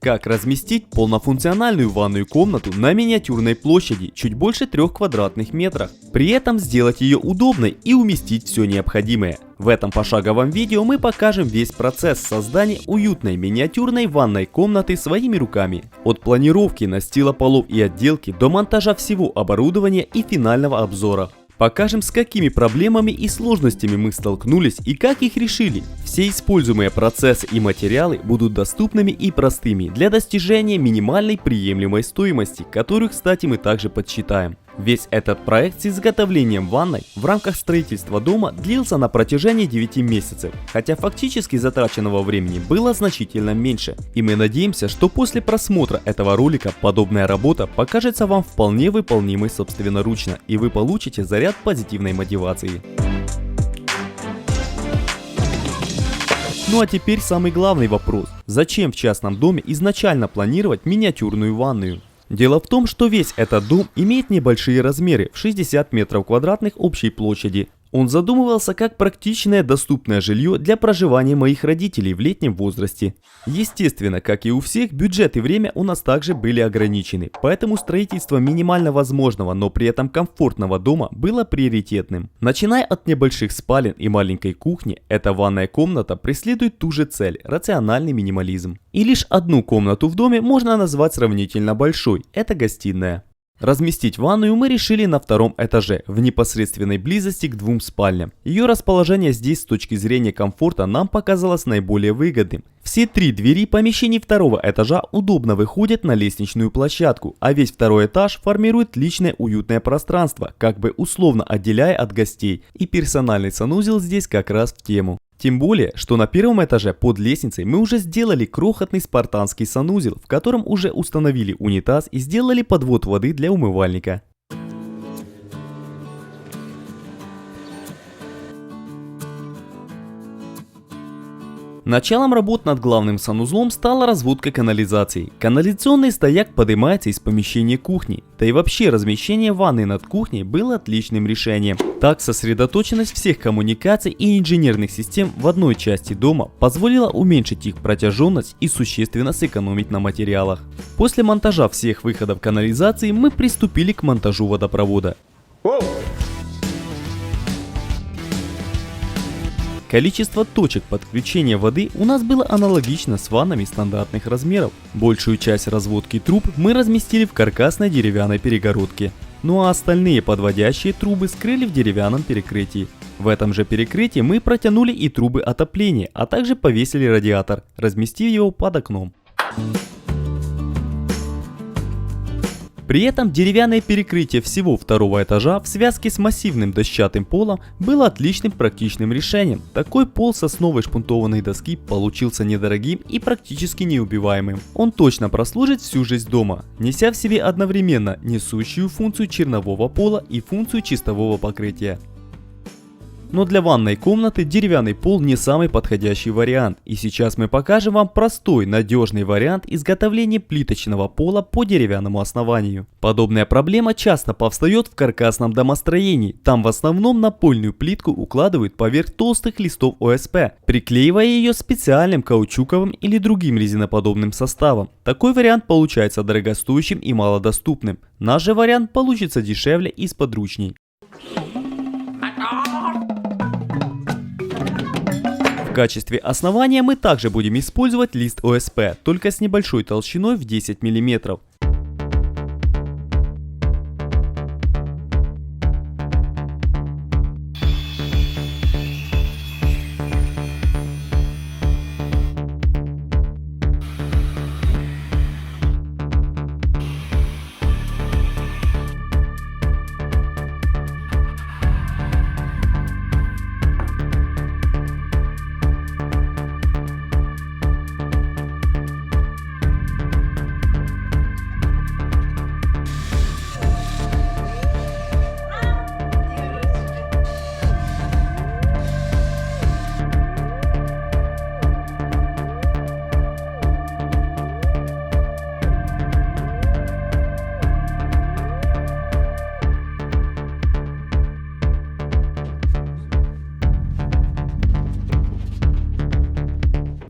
Как разместить полнофункциональную ванную комнату на миниатюрной площади чуть больше 3 квадратных метров, при этом сделать ее удобной и уместить все необходимое. В этом пошаговом видео мы покажем весь процесс создания уютной миниатюрной ванной комнаты своими руками. От планировки, настила полов и отделки до монтажа всего оборудования и финального обзора. Покажем, с какими проблемами и сложностями мы столкнулись и как их решили. Все используемые процессы и материалы будут доступными и простыми для достижения минимальной приемлемой стоимости, которую, кстати, мы также подсчитаем. Весь этот проект с изготовлением ванной в рамках строительства дома длился на протяжении 9 месяцев, хотя фактически затраченного времени было значительно меньше. И мы надеемся, что после просмотра этого ролика подобная работа покажется вам вполне выполнимой собственноручно, и вы получите заряд позитивной мотивации. Ну а теперь самый главный вопрос. Зачем в частном доме изначально планировать миниатюрную ванную? Дело в том, что весь этот дом имеет небольшие размеры в 60 метров квадратных общей площади. Он задумывался как практичное доступное жилье для проживания моих родителей в летнем возрасте. Естественно, как и у всех, бюджет и время у нас также были ограничены, поэтому строительство минимально возможного, но при этом комфортного дома было приоритетным. Начиная от небольших спален и маленькой кухни, эта ванная комната преследует ту же цель – рациональный минимализм. И лишь одну комнату в доме можно назвать сравнительно большой – это гостиная. Разместить ванную мы решили на 2-м этаже, в непосредственной близости к 2 спальням. Ее расположение здесь с точки зрения комфорта нам показалось наиболее выгодным. Все 3 двери помещений 2-го этажа удобно выходят на лестничную площадку, а весь 2-й этаж формирует личное уютное пространство, как бы условно отделяя от гостей, и персональный санузел здесь как раз в тему. Тем более, что на 1-м этаже под лестницей мы уже сделали крохотный спартанский санузел, в котором уже установили унитаз и сделали подвод воды для умывальника. Началом работ над главным санузлом стала разводка канализации. Канализационный стояк поднимается из помещения кухни, да и вообще размещение ванны над кухней было отличным решением. Так сосредоточенность всех коммуникаций и инженерных систем в одной части дома позволила уменьшить их протяженность и существенно сэкономить на материалах. После монтажа всех выходов канализации мы приступили к монтажу водопровода. Количество точек подключения воды у нас было аналогично с ваннами стандартных размеров. Большую часть разводки труб мы разместили в каркасной деревянной перегородке. Ну а остальные подводящие трубы скрыли в деревянном перекрытии. В этом же перекрытии мы протянули и трубы отопления, а также повесили радиатор, разместив его под окном. При этом деревянное перекрытие всего 2-го этажа в связке с массивным дощатым полом было отличным практичным решением. Такой пол сосновой шпунтованной доски получился недорогим и практически неубиваемым. Он точно прослужит всю жизнь дома, неся в себе одновременно несущую функцию чернового пола и функцию чистового покрытия. Но для ванной комнаты деревянный пол не самый подходящий вариант, и сейчас мы покажем вам простой, надежный вариант изготовления плиточного пола по деревянному основанию. Подобная проблема часто повстает в каркасном домостроении, там в основном напольную плитку укладывают поверх толстых листов ОСП, приклеивая ее специальным каучуковым или другим резиноподобным составом. Такой вариант получается дорогостоящим и малодоступным. Наш же вариант получится дешевле и сподручней. В качестве основания мы также будем использовать лист ОСП, только с небольшой толщиной в 10 мм.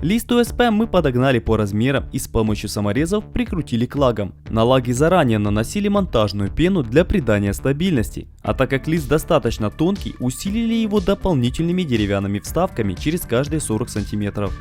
Лист ОСП мы подогнали по размерам и с помощью саморезов прикрутили к лагам. На лаги заранее наносили монтажную пену для придания стабильности, а так как лист достаточно тонкий, усилили его дополнительными деревянными вставками через каждые 40 сантиметров.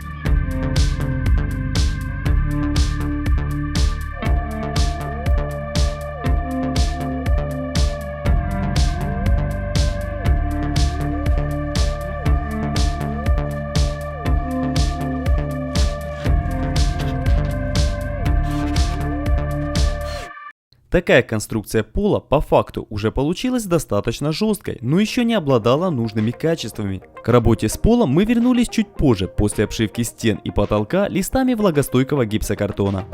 Такая конструкция пола по факту уже получилась достаточно жесткой, но еще не обладала нужными качествами. К работе с полом мы вернулись чуть позже, после обшивки стен и потолка листами влагостойкого гипсокартона.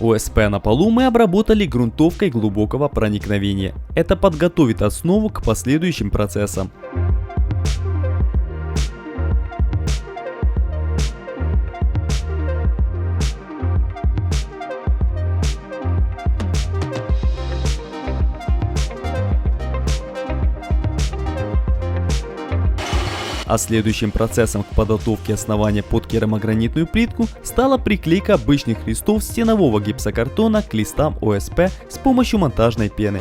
ОСП на полу мы обработали грунтовкой глубокого проникновения. Это подготовит основу к последующим процессам. А следующим процессом к подготовке основания под керамогранитную плитку стала приклейка обычных листов стенового гипсокартона к листам ОСП с помощью монтажной пены.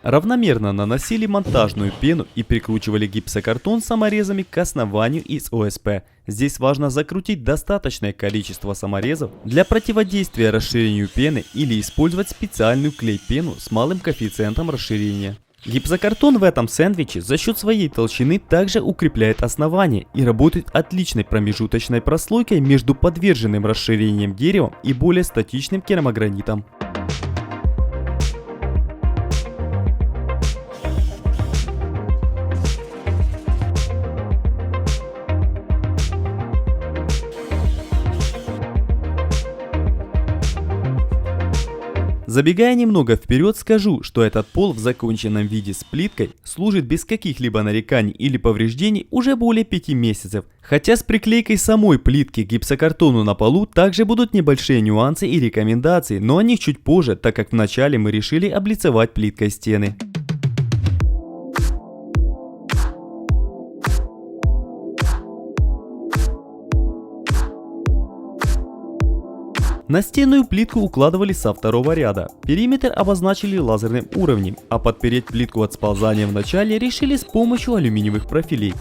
Равномерно наносили монтажную пену и прикручивали гипсокартон саморезами к основанию из ОСП. Здесь важно закрутить достаточное количество саморезов для противодействия расширению пены или использовать специальную клей-пену с малым коэффициентом расширения. Гипсокартон в этом сэндвиче за счет своей толщины также укрепляет основание и работает отличной промежуточной прослойкой между подверженным расширением деревом и более статичным керамогранитом. Забегая немного вперед, скажу, что этот пол в законченном виде с плиткой служит без каких-либо нареканий или повреждений уже более 5 месяцев. Хотя с приклейкой самой плитки к гипсокартону на полу также будут небольшие нюансы и рекомендации, но о них чуть позже, так как вначале мы решили облицевать плиткой стены. Настенную плитку укладывали со второго ряда. Периметр обозначили лазерным уровнем, а подпереть плитку от сползания в начале решили с помощью алюминиевых профилей.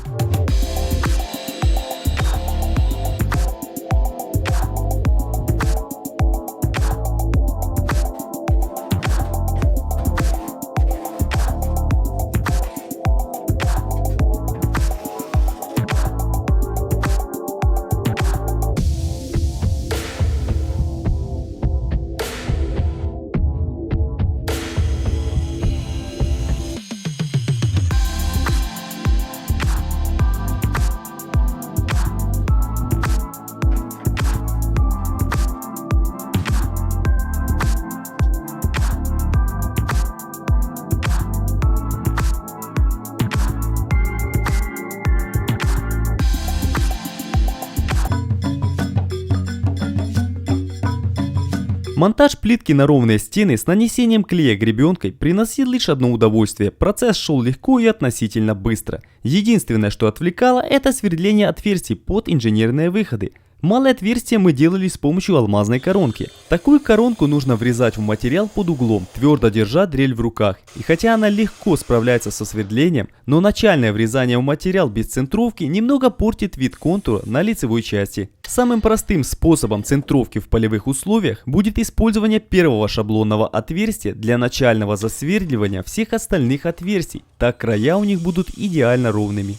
Монтаж плитки на ровные стены с нанесением клея гребенкой приносил лишь одно удовольствие. Процесс шел легко и относительно быстро. Единственное, что отвлекало, это сверление отверстий под инженерные выходы. Малые отверстия мы делали с помощью алмазной коронки. Такую коронку нужно врезать в материал под углом, твердо держа дрель в руках. И хотя она легко справляется со свердлением, но начальное врезание в материал без центровки немного портит вид контура на лицевой части. Самым простым способом центровки в полевых условиях будет использование первого шаблонного отверстия для начального засверливания всех остальных отверстий. Так края у них будут идеально ровными.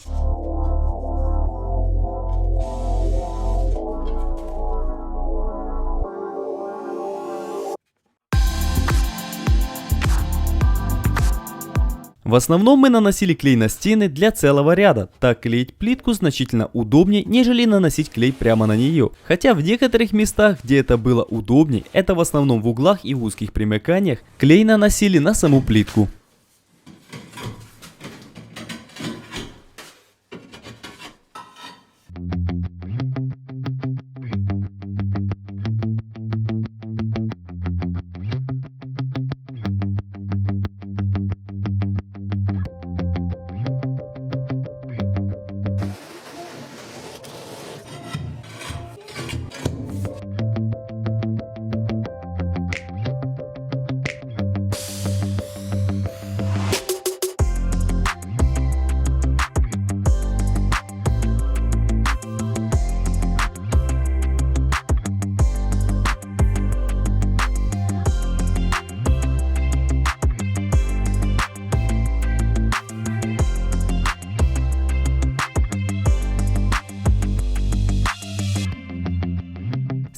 В основном мы наносили клей на стены для целого ряда, так клеить плитку значительно удобнее, нежели наносить клей прямо на нее. Хотя в некоторых местах, где это было удобнее, это в основном в углах и в узких примыканиях, клей наносили на саму плитку.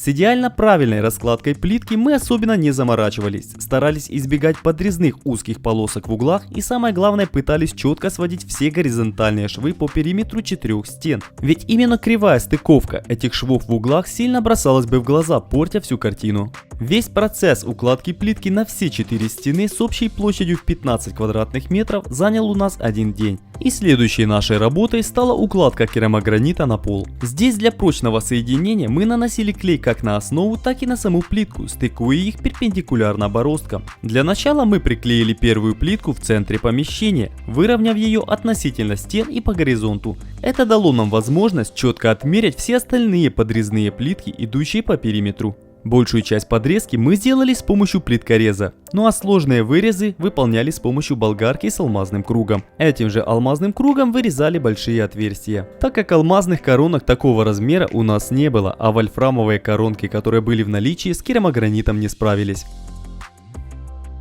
С идеально правильной раскладкой плитки мы особенно не заморачивались, старались избегать подрезных узких полосок в углах и самое главное пытались четко сводить все горизонтальные швы по периметру 4 стен. Ведь именно кривая стыковка этих швов в углах сильно бросалась бы в глаза, портя всю картину. Весь процесс укладки плитки на все 4 стены с общей площадью в 15 квадратных метров занял у нас один день. И следующей нашей работой стала укладка керамогранита на пол. Здесь для прочного соединения мы наносили клей как на основу, так и на саму плитку, стыкуя их перпендикулярно бороздкам. Для начала мы приклеили первую плитку в центре помещения, выровняв ее относительно стен и по горизонту. Это дало нам возможность четко отмерять все остальные подрезные плитки, идущие по периметру. Большую часть подрезки мы сделали с помощью плиткореза, ну а сложные вырезы выполняли с помощью болгарки с алмазным кругом. Этим же алмазным кругом вырезали большие отверстия. Так как алмазных коронок такого размера у нас не было, а вольфрамовые коронки, которые были в наличии, с керамогранитом не справились.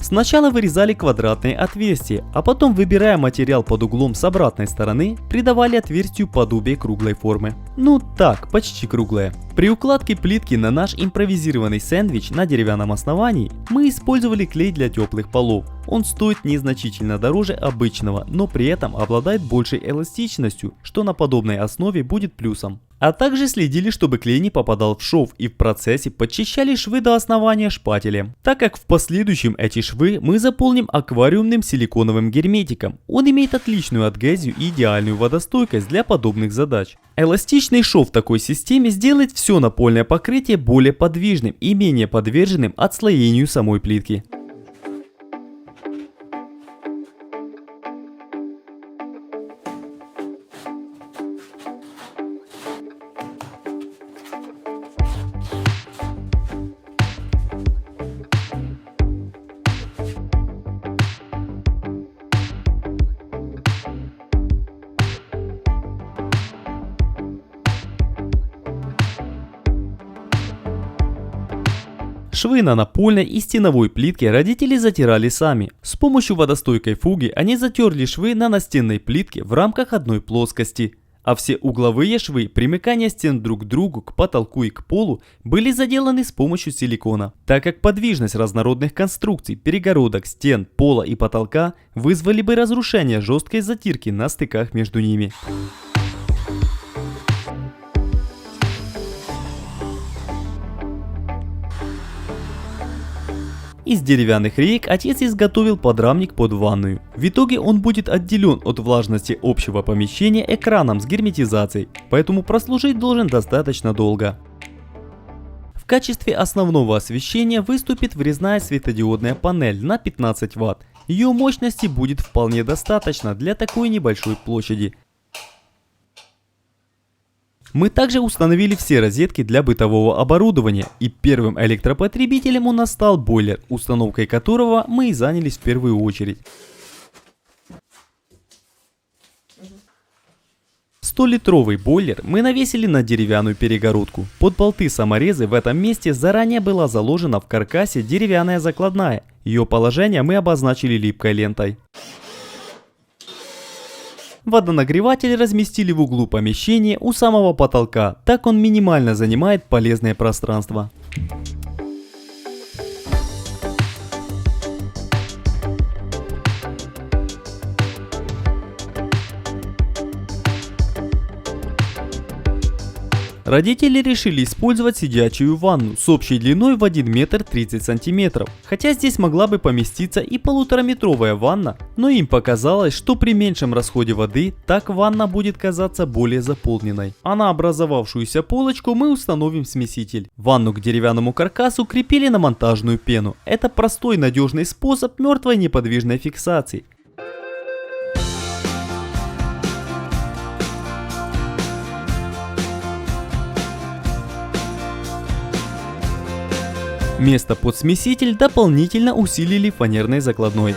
Сначала вырезали квадратные отверстия, а потом, выбирая материал под углом с обратной стороны, придавали отверстию подобие круглой формы. Ну так, почти круглое. При укладке плитки на наш импровизированный сэндвич на деревянном основании мы использовали клей для теплых полов. Он стоит незначительно дороже обычного, но при этом обладает большей эластичностью, что на подобной основе будет плюсом. А также следили, чтобы клей не попадал в шов, и в процессе подчищали швы до основания шпателем, так как в последующем эти швы мы заполним аквариумным силиконовым герметиком. Он имеет отличную адгезию и идеальную водостойкость для подобных задач. Эластичный шов в такой системе сделает все напольное покрытие более подвижным и менее подверженным отслоению самой плитки. Швы на напольной и стеновой плитке родители затирали сами. С помощью водостойкой фуги они затерли швы на настенной плитке в рамках одной плоскости. А все угловые швы, примыкания стен друг к другу, к потолку и к полу, были заделаны с помощью силикона. Так как подвижность разнородных конструкций, перегородок, стен, пола и потолка вызвали бы разрушение жесткой затирки на стыках между ними. Из деревянных реек отец изготовил подрамник под ванную. В итоге он будет отделен от влажности общего помещения экраном с герметизацией, поэтому прослужить должен достаточно долго. В качестве основного освещения выступит врезная светодиодная панель на 15 Вт. Ее мощности будет вполне достаточно для такой небольшой площади. Мы также установили все розетки для бытового оборудования, и первым электропотребителем у нас стал бойлер, установкой которого мы и занялись в первую очередь. 100-литровый бойлер мы навесили на деревянную перегородку. Под болты-саморезы в этом месте заранее была заложена в каркасе деревянная закладная. Ее положение мы обозначили липкой лентой. Водонагреватель разместили в углу помещения у самого потолка, так он минимально занимает полезное пространство. Родители решили использовать сидячую ванну с общей длиной в 1 метр 30 сантиметров. Хотя здесь могла бы поместиться и 1,5-метровая ванна, но им показалось, что при меньшем расходе воды так ванна будет казаться более заполненной. А на образовавшуюся полочку мы установим смеситель. Ванну к деревянному каркасу крепили на монтажную пену. Это простой надежный способ мертвой неподвижной фиксации. Место под смеситель дополнительно усилили фанерной закладной.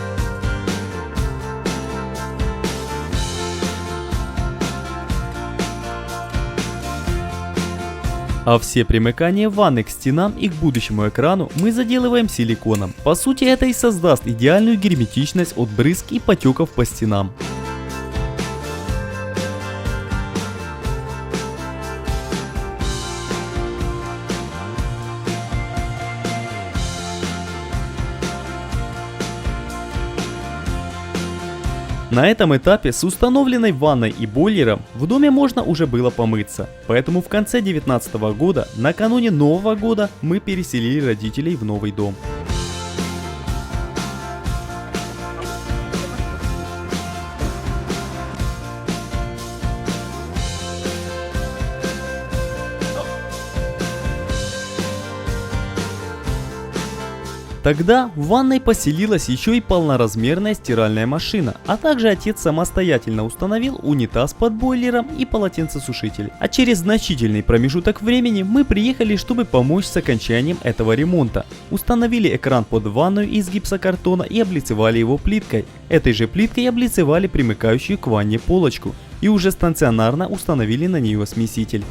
А все примыкания ванны к стенам и к будущему экрану мы заделываем силиконом. По сути, это и создаст идеальную герметичность от брызг и потеков по стенам. На этом этапе с установленной ванной и бойлером в доме можно уже было помыться. Поэтому в конце 2019 года, накануне Нового года, мы переселили родителей в новый дом. Тогда в ванной поселилась еще и полноразмерная стиральная машина, а также отец самостоятельно установил унитаз под бойлером и полотенцесушитель. А через значительный промежуток времени мы приехали, чтобы помочь с окончанием этого ремонта. Установили экран под ванную из гипсокартона и облицевали его плиткой. Этой же плиткой облицевали примыкающую к ванне полочку и уже станционарно установили на нее смеситель.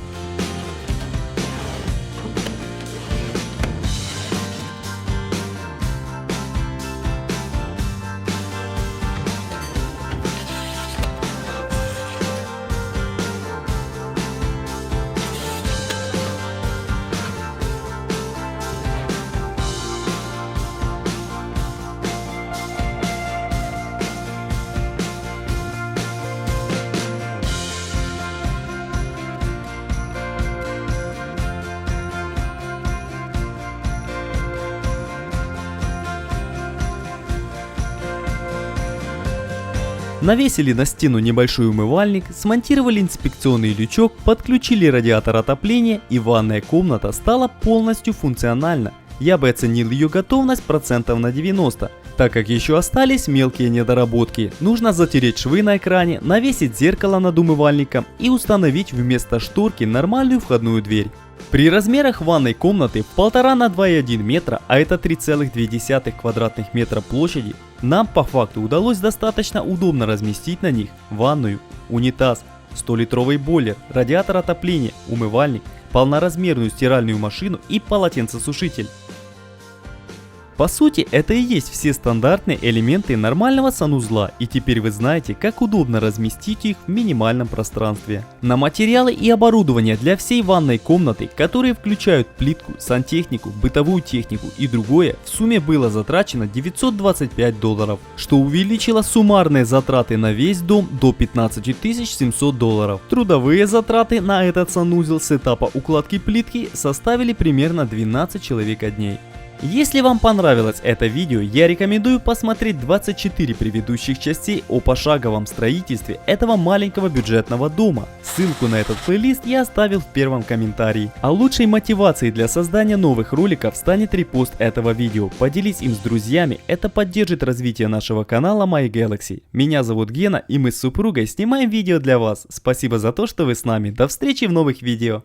Навесили на стену небольшой умывальник, смонтировали инспекционный лючок, подключили радиатор отопления, и ванная комната стала полностью функциональна. Я бы оценил ее готовность процентов на 90, так как еще остались мелкие недоработки. Нужно затереть швы на экране, навесить зеркало над умывальником и установить вместо шторки нормальную входную дверь. При размерах ванной комнаты в 1,5 на 2,1 метра, а это 3,2 квадратных метра площади, нам по факту удалось достаточно удобно разместить на них ванную, унитаз, 100-литровый бойлер, радиатор отопления, умывальник, полноразмерную стиральную машину и полотенцесушитель. По сути, это и есть все стандартные элементы нормального санузла, и теперь вы знаете, как удобно разместить их в минимальном пространстве. На материалы и оборудование для всей ванной комнаты, которые включают плитку, сантехнику, бытовую технику и другое, в сумме было затрачено $925, что увеличило суммарные затраты на весь дом до $15 700. Трудовые затраты на этот санузел с этапа укладки плитки составили примерно 12 человека-дней. Если вам понравилось это видео, я рекомендую посмотреть 24 предыдущих частей о пошаговом строительстве этого маленького бюджетного дома. Ссылку на этот плейлист я оставил в первом комментарии. А лучшей мотивацией для создания новых роликов станет репост этого видео. Поделись им с друзьями, это поддержит развитие нашего канала MyGalaxy. Меня зовут Гена, и мы с супругой снимаем видео для вас. Спасибо за то, что вы с нами. До встречи в новых видео.